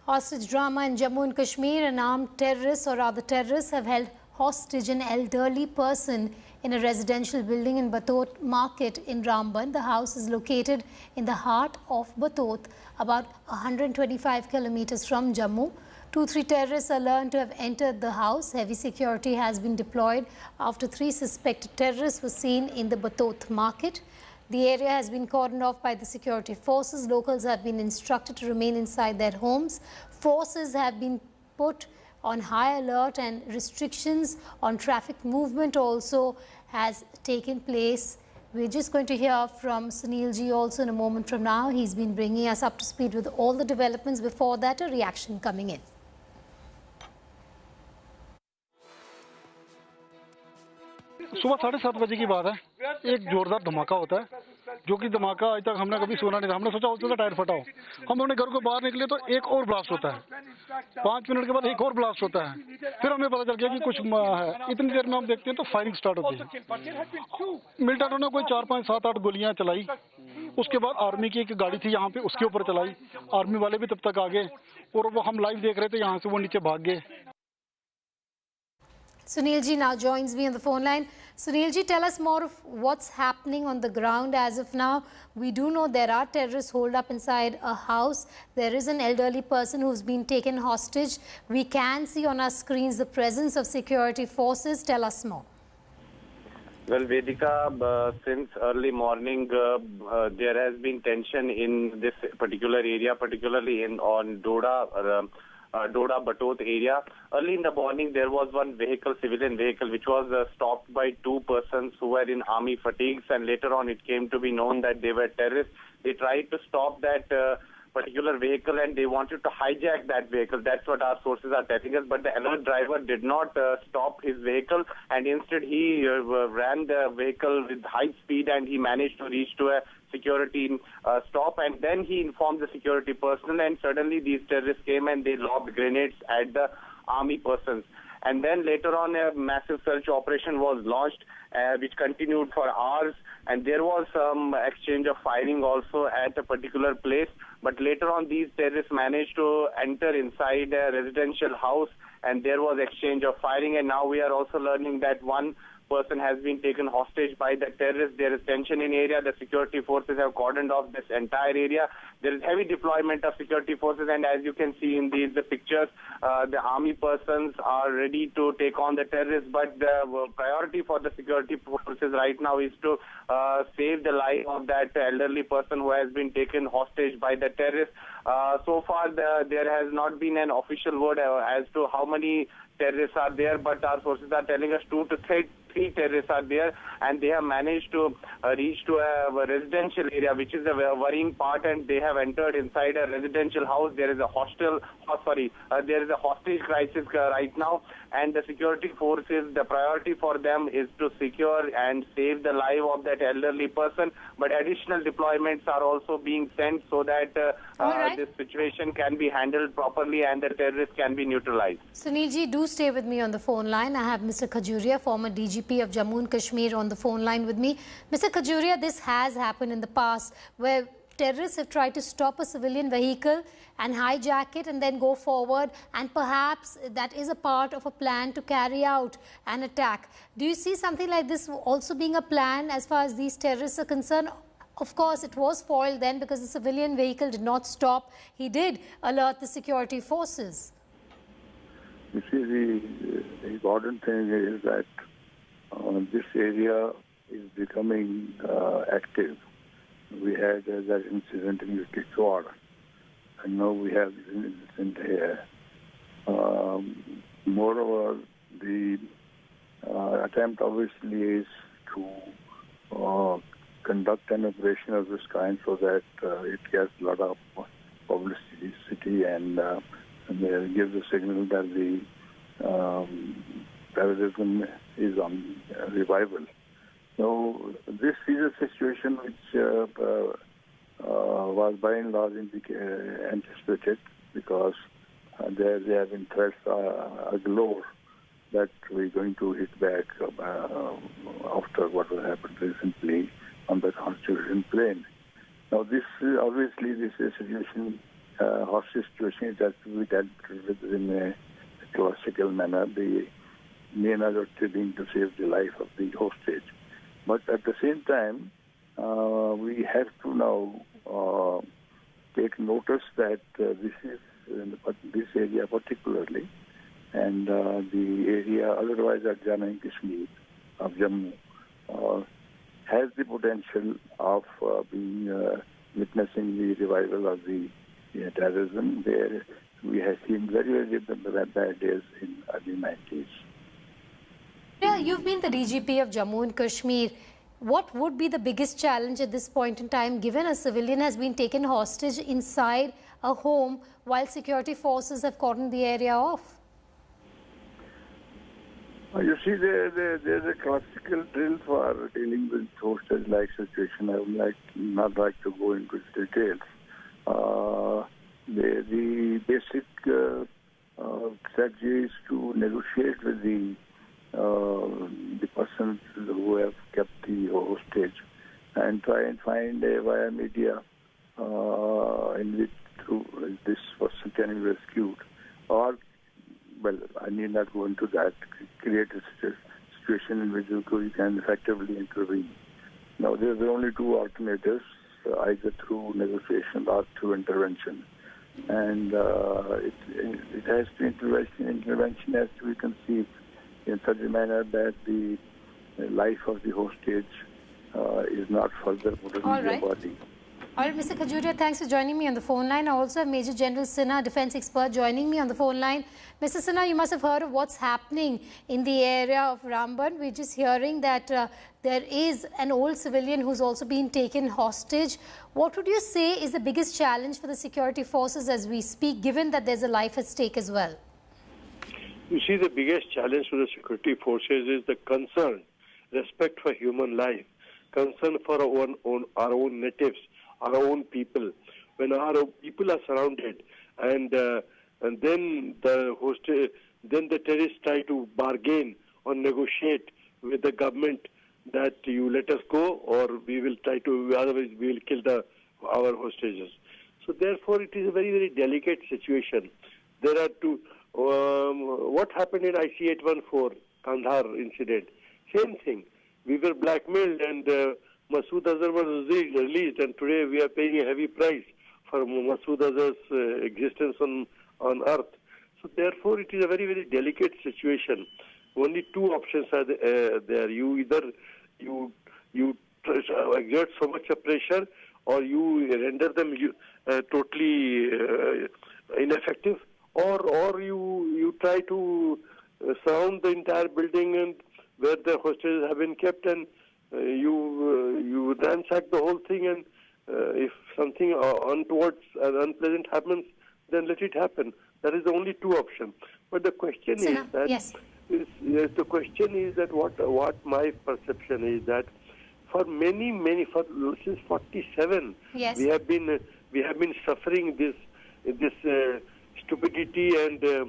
Hostage drama in Jammu and Kashmir. An armed terrorist, or rather terrorists, have held hostage an elderly person in a residential building in Batot Market in Ramban. The house is located in the heart of Batot, about 125 kilometers from Jammu. 2-3 terrorists are learned to have entered the house. Heavy security has been deployed after 3 suspected terrorists were seen in the Batot Market. The area has been cordoned off by the security forces. Locals have been instructed to remain inside their homes. Forces have been put on high alert, and restrictions on traffic movement also has taken place. We're just going to hear from Sunil ji also in a moment from now. He's been bringing us up to speed with all the developments. Before that, a reaction coming in. सुबह 7:30 बजे की बात है। एक जोरदार धमाका होता है, जो कि धमाका आज तक हमने कभी सुना नहीं था। हमने सोचा उसका टायर फटा हो। हम अपने घर को बाहर निकले तो एक और ब्लास्ट होता है। 5 मिनट के बाद एक और ब्लास्ट होता है। फिर हमें पता चल गया कि कुछ है। इतनी देर में हम देखते हैं तो फायरिंग स्टार्ट होती है। मिलिटेंटों ने कोई 4, 5, 7, 8 गोलियां चलाई। उसके बाद आर्मी की एक गाड़ी थी यहाँ पे, उसके ऊपर चलाई। आर्मी वाले भी तब तक आ गए और वो हम लाइव देख रहे थे। यहाँ से वो नीचे भाग गए। Sunil ji now joins me on the phone line. Sunil ji, tell us more of what's happening on the ground as of now. We do know there are terrorists holed up inside a house. There is an elderly person who's been taken hostage. We can see on our screens the presence of security forces. Tell us more. Well, Vedika, since early morning, there has been tension in this particular area, particularly on Doda Batot area. Early in the morning, there was one vehicle, civilian vehicle, which was stopped by 2 persons who were in army fatigues, and later on it came to be known that they were terrorists. They tried to stop that particular vehicle and they wanted to hijack that vehicle. That's what our sources are telling us. But the alert driver did not stop his vehicle, and instead he ran the vehicle with high speed, and he managed to reach to a security stop, and then he informed the security personnel, and suddenly these terrorists came and they lobbed grenades at the army persons. And then later on a massive search operation was launched, which continued for hours, and there was some exchange of firing also at a particular place. But later on these terrorists managed to enter inside a residential house, and there was exchange of firing, and now we are also learning that one person has been taken hostage by the terrorists. There is tension in area. The security forces have cordoned off this entire area. There is heavy deployment of security forces, and as you can see in the pictures, the army persons are ready to take on the terrorists. But the priority for the security forces right now is to save the life of that elderly person who has been taken hostage by the terrorists. So far, there has not been an official word as to how many terrorists are there, but our sources are telling us 2 to 3 terrorists are there, and they have managed to reach to a residential area, which is a worrying part, and they have entered inside a residential house. There is a there is a hostage crisis right now, and the security forces, the priority for them is to secure and save the life of that elderly person, but additional deployments are also being sent so that this situation can be handled properly and the terrorists can be neutralized. Sunil ji, do stay with me on the phone line. I have Mr. Khajuria, former DGP of Jammu and Kashmir, on the phone line with me. Mr. Khajuria, this has happened in the past where terrorists have tried to stop a civilian vehicle and hijack it and then go forward, and perhaps that is a part of a plan to carry out an attack. Do you see something like this also being a plan as far as these terrorists are concerned? Of course, it was foiled then because the civilian vehicle did not stop. He did alert the security forces. You see, the important thing is that this area is becoming active. We had that incident in Kashmir, and now we have this incident here. Moreover, the attempt obviously is to conduct an operation of this kind so that it gets a lot of publicity and gives a signal that the terrorism is on revival. So this is a situation which was by and large anticipated, because there have been threats galore that we're going to hit back after what happened recently on the Constitution plain. Now, this obviously this is a situation hostage situation, it has to be dealt with in a classical manner. The main objective being to save the life of the hostage. But at the same time, we have to now take notice that this is in this area particularly, and the area otherwise at Jammu and Kashmir of Jammu has the potential of being witnessing the revival of the terrorism. There we have seen very bad days in early 90s. Yeah, you've been the DGP of Jammu and Kashmir. What would be the biggest challenge at this point in time, given a civilian has been taken hostage inside a home while security forces have cordoned the area off? You see, there's a classical drill for dealing with hostage-like situation. I would not like to go into details. The basic strategy is to negotiate with the persons who have kept the hostage and try and find a via media in which through this person can be rescued, or, well, I need not go into that, create a situation in which you can effectively intervene. Now, there are only two alternatives, either through negotiation or through intervention. And it has to intervention has to be conceived in such a manner that the life of the hostage is not further put into the body. All right, Mr. Khajuria, thanks for joining me on the phone line. I also have Major General Sinha, defense expert, joining me on the phone line. Mr. Sinha, you must have heard of what's happening in the area of Ramban. We're just hearing that there is an old civilian who's also been taken hostage. What would you say is the biggest challenge for the security forces as we speak, given that there's a life at stake as well? You see, the biggest challenge for the security forces is the concern, respect for human life, concern for our own natives, our own people. When our people are surrounded, and then the terrorists try to bargain or negotiate with the government that you let us go, or we will try to, otherwise we will kill our hostages. So therefore, it is a very, very delicate situation. There are two. What happened in IC-814 Kandahar incident? Same thing. We were blackmailed, and Masood Azhar was released, and today we are paying a heavy price for Masood Azhar's existence on earth. So therefore, it is a very, very delicate situation. Only two options are there. You either you exert so much pressure, or you render them totally ineffective, or you try to surround the entire building and where the hostages have been kept, and you ransack the whole thing, and if something untoward and unpleasant happens, then let it happen. That is the only two options. But the question is that the question is that what my perception is that for since 47 we have been suffering this stupidity and